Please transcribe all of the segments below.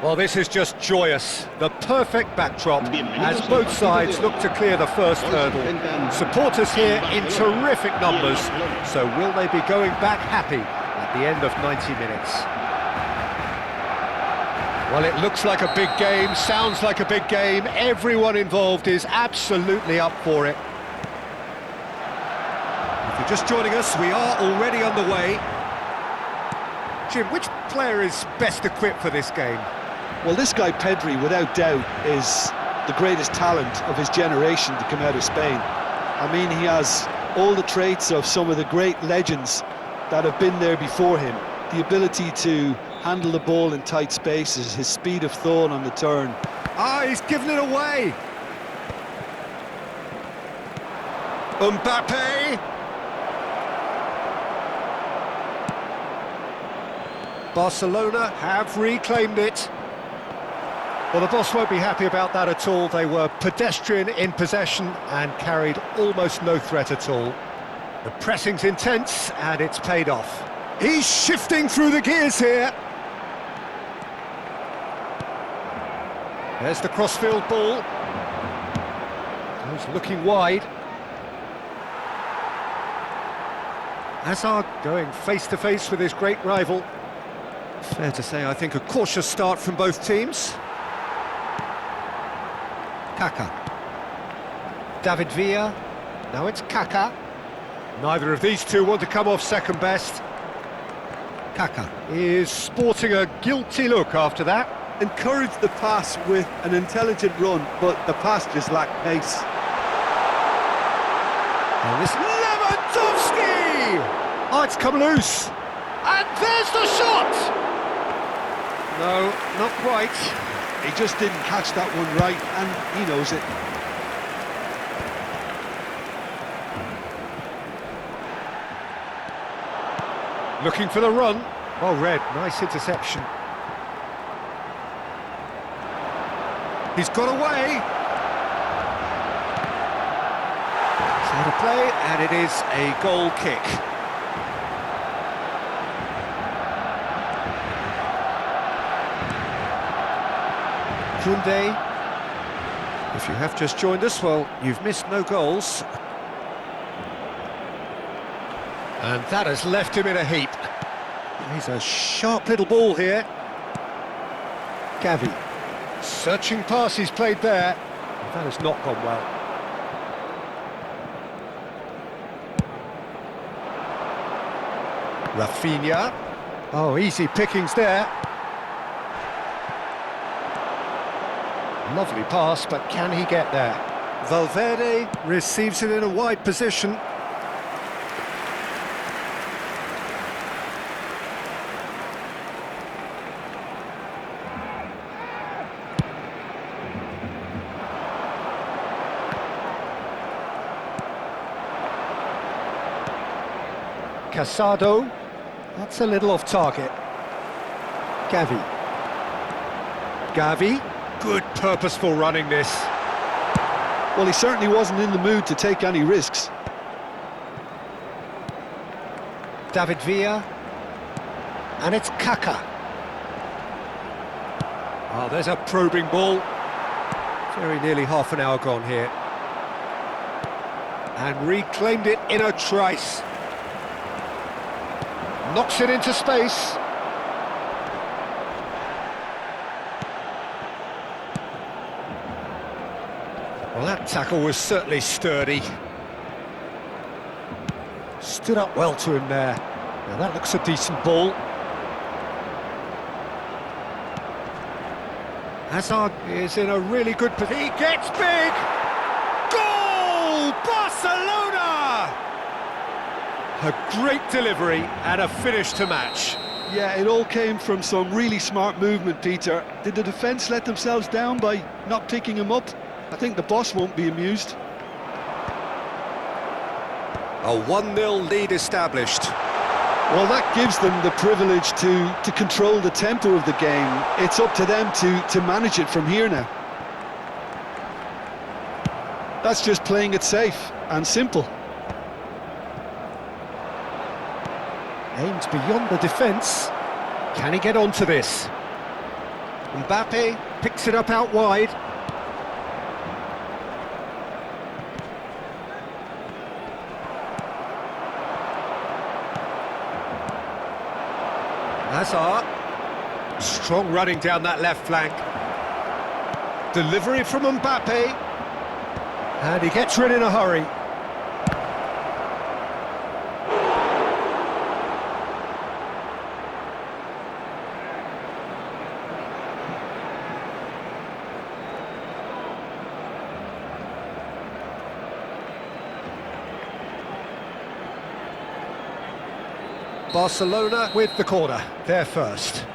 Well, this is just joyous. The perfect backdrop as both sides look to clear the first hurdle. Supporters here in terrific numbers. So will they be going back happy at the end of 90 minutes? Well, it looks like a big game, sounds like a big game. Everyone involved is absolutely up for it. If you're just joining us, we are already underway. Jim, which player is best equipped for this game? Well, this guy Pedri, without doubt, is the greatest talent of his generation to come out of Spain. I mean, he has all the traits of some of the great legends that have been there before him. The ability to handle the ball in tight spaces, his speed of thought on the turn. Ah, he's given it away! Mbappe! Barcelona have reclaimed it. Well, the boss won't be happy about that at all. They were pedestrian in possession and carried almost no threat at all. The pressing's intense and it's paid off. He's shifting through the gears here. There's the crossfield ball. He's looking wide. Hazard going face-to-face with his great rival. Fair to say, I think, a cautious start from both teams. Kaka. David Villa. Now it's Kaka. Neither of these two want to come off second best. Kaka is sporting a guilty look after that. Encouraged the pass with an intelligent run, but the pass just lacked pace. And this Lewandowski! Oh, it's come loose. And there's the shot! No, not quite. He just didn't catch that one right, and he knows it. Looking for the run. Well read, nice interception. He's got away. He's out of play, and it is a goal kick. Koundé. If you have just joined us, well, you've missed no goals. And that has left him in a heap. He's a sharp little ball here. Gavi. Searching pass he's played there. That has not gone well. Rafinha. Oh, easy pickings there. Lovely pass, but can he get there? Valverde receives it in a wide position. Casado. That's a little off target. Gavi. Gavi. Good purposeful running this. Well, he certainly wasn't in the mood to take any risks. David Villa. And it's Kaka. Oh, there's a probing ball. Very nearly half an hour gone here. And reclaimed it in a trice. Knocks it into space. Well, that tackle was certainly sturdy. Stood up well to him there. Now that looks a decent ball. Hazard is in a really good position. He gets big! Goal! Barcelona! A great delivery and a finish to match. Yeah, it all came from some really smart movement, Peter. Did the defence let themselves down by not picking him up? I think the boss won't be amused. A 1-0 lead established. Well, that gives them the privilege to control the tempo of the game. It's up to them to manage it from here now. That's just playing it safe and simple. Aims beyond the defence. Can he get onto this? Mbappe picks it up out wide. Hazard. Strong running down that left flank. Delivery from Mbappe. And he gets rid in a hurry. Barcelona with the corner, they're first.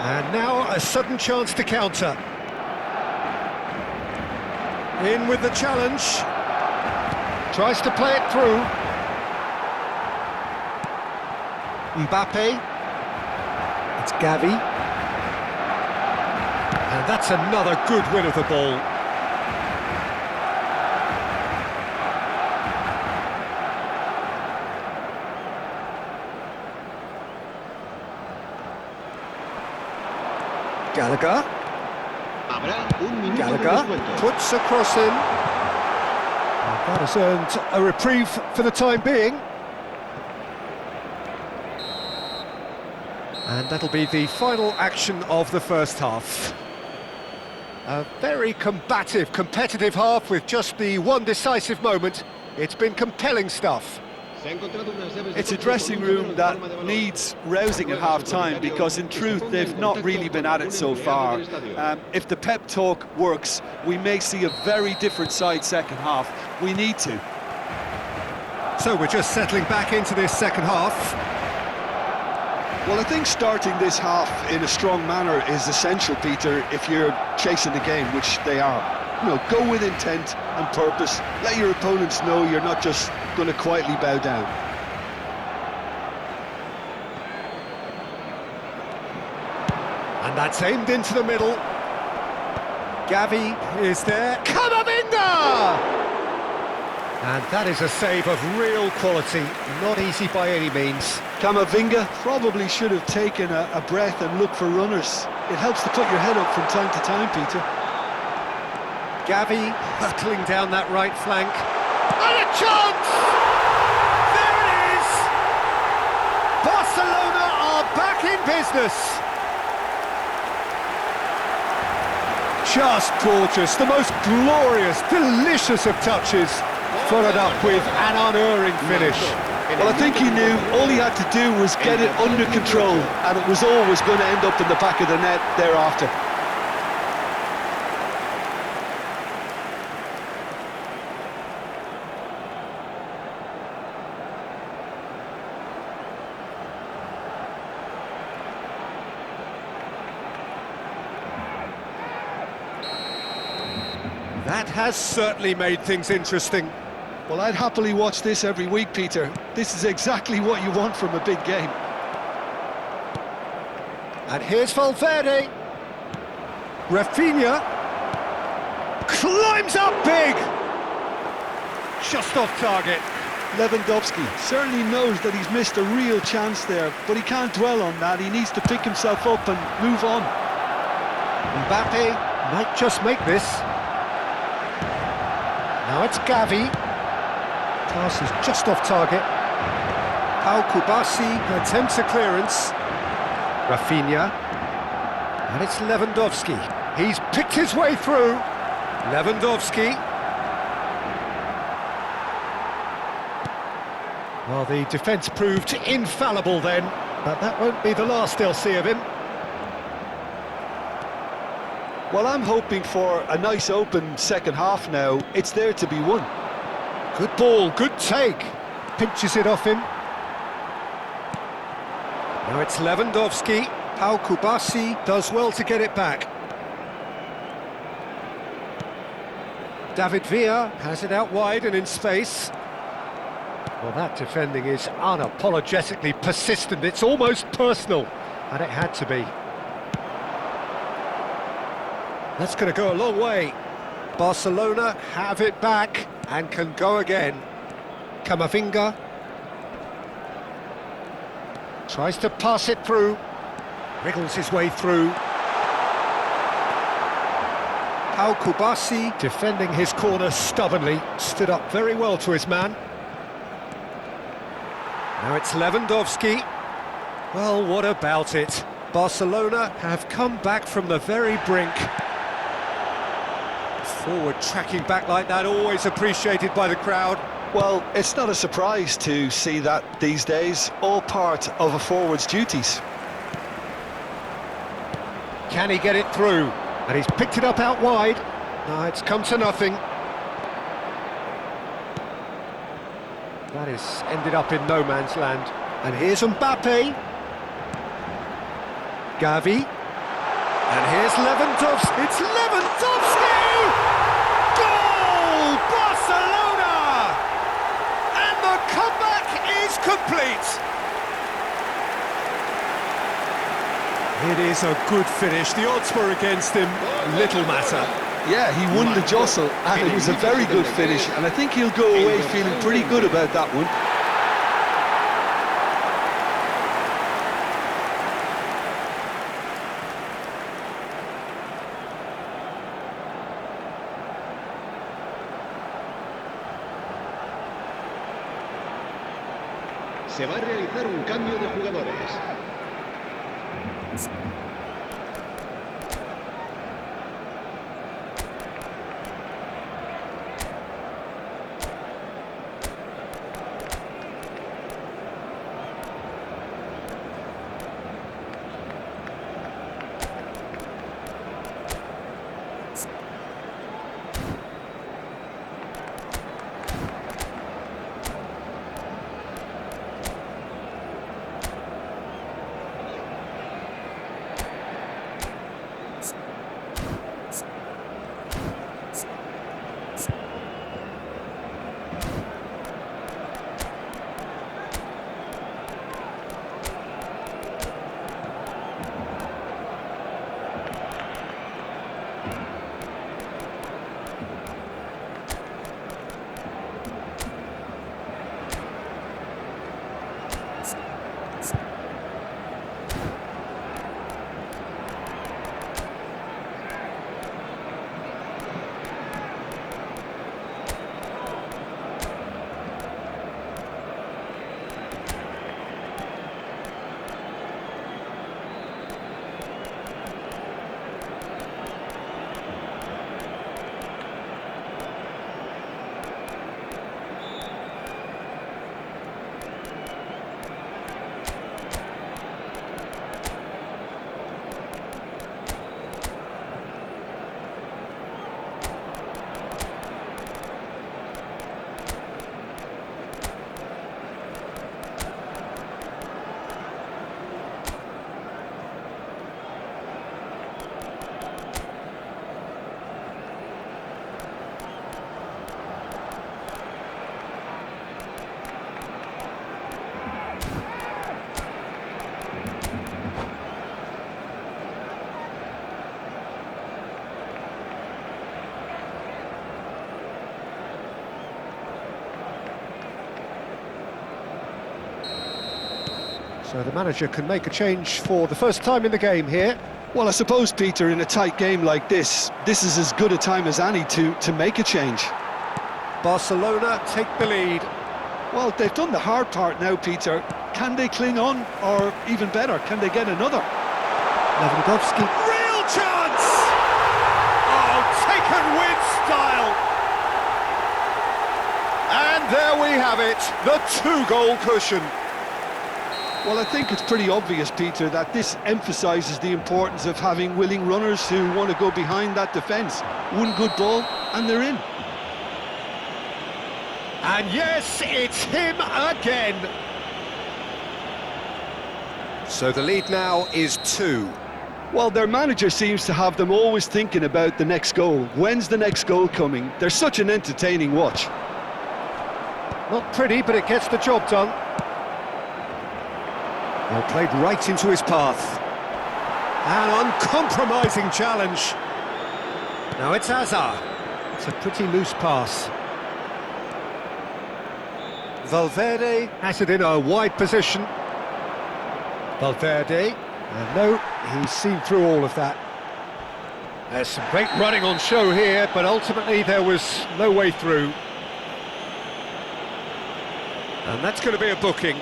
And now a sudden chance to counter. In with the challenge. Tries to play it through. Mbappe. It's Gavi. And that's another good win of the ball. Gallagher. Gallagher puts a cross in. And that has earned a reprieve for the time being. And that'll be the final action of the first half. A very combative, competitive half with just the one decisive moment. It's been compelling stuff. It's a dressing room that needs rousing at half-time because in truth they've not really been at it so far. If the pep talk works, we may see a very different side second half. We need to. So we're just settling back into this second half. Well, I think starting this half in a strong manner is essential, Peter, if you're chasing the game, which they are. You know, go with intent and purpose. Let your opponents know you're not just going to quietly bow down. And that's aimed into the middle. Gavi is there. Camavinga! And that is a save of real quality, not easy by any means. Camavinga probably should have taken a breath and looked for runners. It helps to put your head up from time to time, Peter. Gavi battling down that right flank. And a chance! There it is! Barcelona are back in business. Just gorgeous, the most glorious, delicious of touches, followed up with an unerring finish. Well, I think he knew all he had to do was get it under control, and it was always going to end up in the back of the net thereafter. That has certainly made things interesting. Well, I'd happily watch this every week, Peter. This is exactly what you want from a big game. And here's Valverde. Rafinha climbs up big. Just off target. Lewandowski certainly knows that he's missed a real chance there, but he can't dwell on that. He needs to pick himself up and move on. Mbappe might just make this. Now it's Gavi. Pass is just off target. Pau Kubasi attempts a clearance. Rafinha. And it's Lewandowski. He's picked his way through. Lewandowski. Well, the defence proved infallible then, but that won't be the last they'll see of him. Well, I'm hoping for a nice open second half now. It's there to be won. Good ball, good take. Pinches it off him. Now it's Lewandowski. Pau Kubasi does well to get it back. David Villa has it out wide and in space. Well, that defending is unapologetically persistent. It's almost personal, and it had to be. That's going to go a long way. Barcelona have it back and can go again. Camavinga. Tries to pass it through. Wriggles his way through. Pau Kubasi defending his corner stubbornly. Stood up very well to his man. Now it's Lewandowski. Well, what about it? Barcelona have come back from the very brink. Forward tracking back like that, always appreciated by the crowd. Well, it's not a surprise to see that these days, all part of a forward's duties. Can he get it through? And he's picked it up out wide. No, it's come to nothing. That is ended up in no man's land. And here's Mbappe. Gavi. And here's Lewandowski. It's Lewandowski! Goal! Barcelona! And the comeback is complete. It is a good finish. The odds were against him. Little matter. Yeah, he won the jostle, and it was a very good finish, and I think he'll go away feeling pretty good about that one. Se va a realizar un cambio de jugadores. So the manager can make a change for the first time in the game here. Well, I suppose, Peter, in a tight game like this is as good a time as any to make a change. Barcelona take the lead. Well, they've done the hard part now, Peter. Can they cling on, or even better, can they get another? Lewandowski. Real chance! Oh, taken with style! And there we have it, the two-goal cushion. Well, I think it's pretty obvious, Peter, that this emphasises the importance of having willing runners who want to go behind that defence. One good ball, and they're in. And yes, it's him again. So the lead now is 2. Well, their manager seems to have them always thinking about the next goal. When's the next goal coming? They're such an entertaining watch. Not pretty, but it gets the job done. Well, played right into his path. An uncompromising challenge. Now it's Hazard. It's a pretty loose pass. Valverde has it in a wide position. Valverde, and no, he's seen through all of that. There's some great running on show here, but ultimately there was no way through. And that's going to be a booking.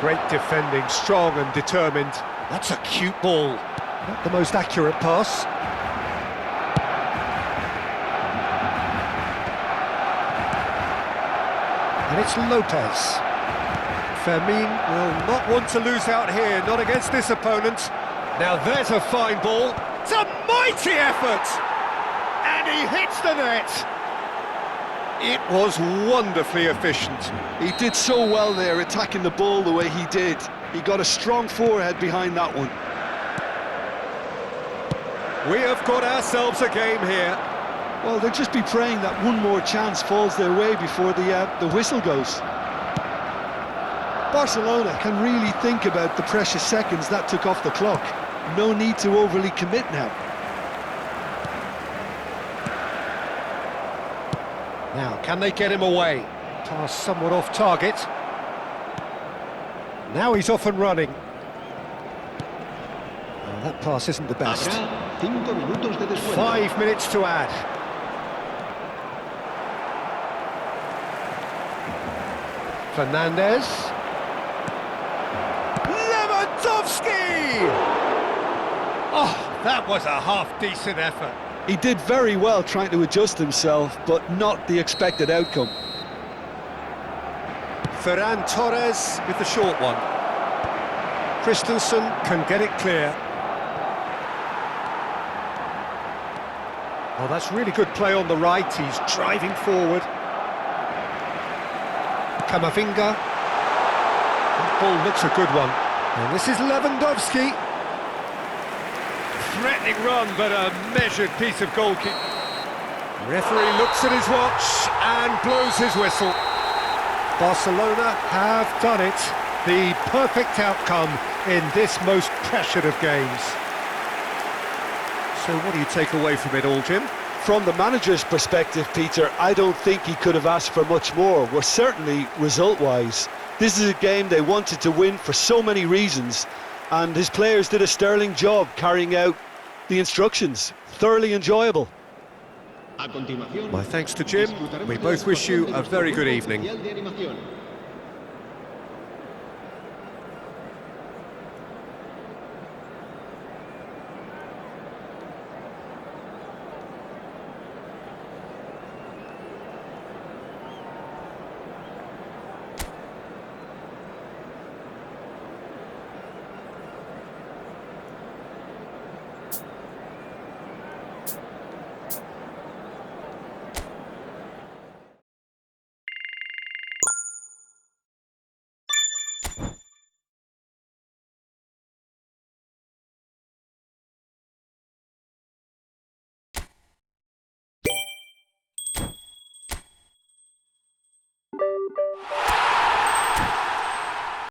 Great defending, strong and determined. That's a cute ball. Not the most accurate pass. And it's Lopez. Fermin will not want to lose out here, not against this opponent. Now there's a fine ball. It's a mighty effort! And he hits the net! It was wonderfully efficient. He did so well there, attacking the ball the way he did. He got a strong forehead behind that one. We have got ourselves a game here. Well, they'll just be praying that one more chance falls their way before the whistle goes. Barcelona can really think about the precious seconds that took off the clock. No need to overly commit now. Now, can they get him away? Pass somewhat off target. Now he's off and running. Well, that pass isn't the best. Habrá 5 minutos de descuento. 5 minutes to add. Fernandez. Lewandowski! Oh, that was a half-decent effort. He did very well trying to adjust himself, but not the expected outcome. Ferran Torres with the short one. Christensen can get it clear. Oh, that's really good play on the right. He's driving forward. Camavinga. That ball looks a good one. And this is Lewandowski. Threatening run, but a measured piece of goalkeeping. Referee looks at his watch and blows his whistle. Barcelona have done it. The perfect outcome in this most pressured of games. So what do you take away from it all, Jim? From the manager's perspective, Peter, I don't think he could have asked for much more. Well, certainly result-wise. This is a game they wanted to win for so many reasons, and his players did a sterling job carrying out the instructions. Thoroughly enjoyable. A continuación, My thanks to Jim. We both wish you a very good evening. Mundial de Animación.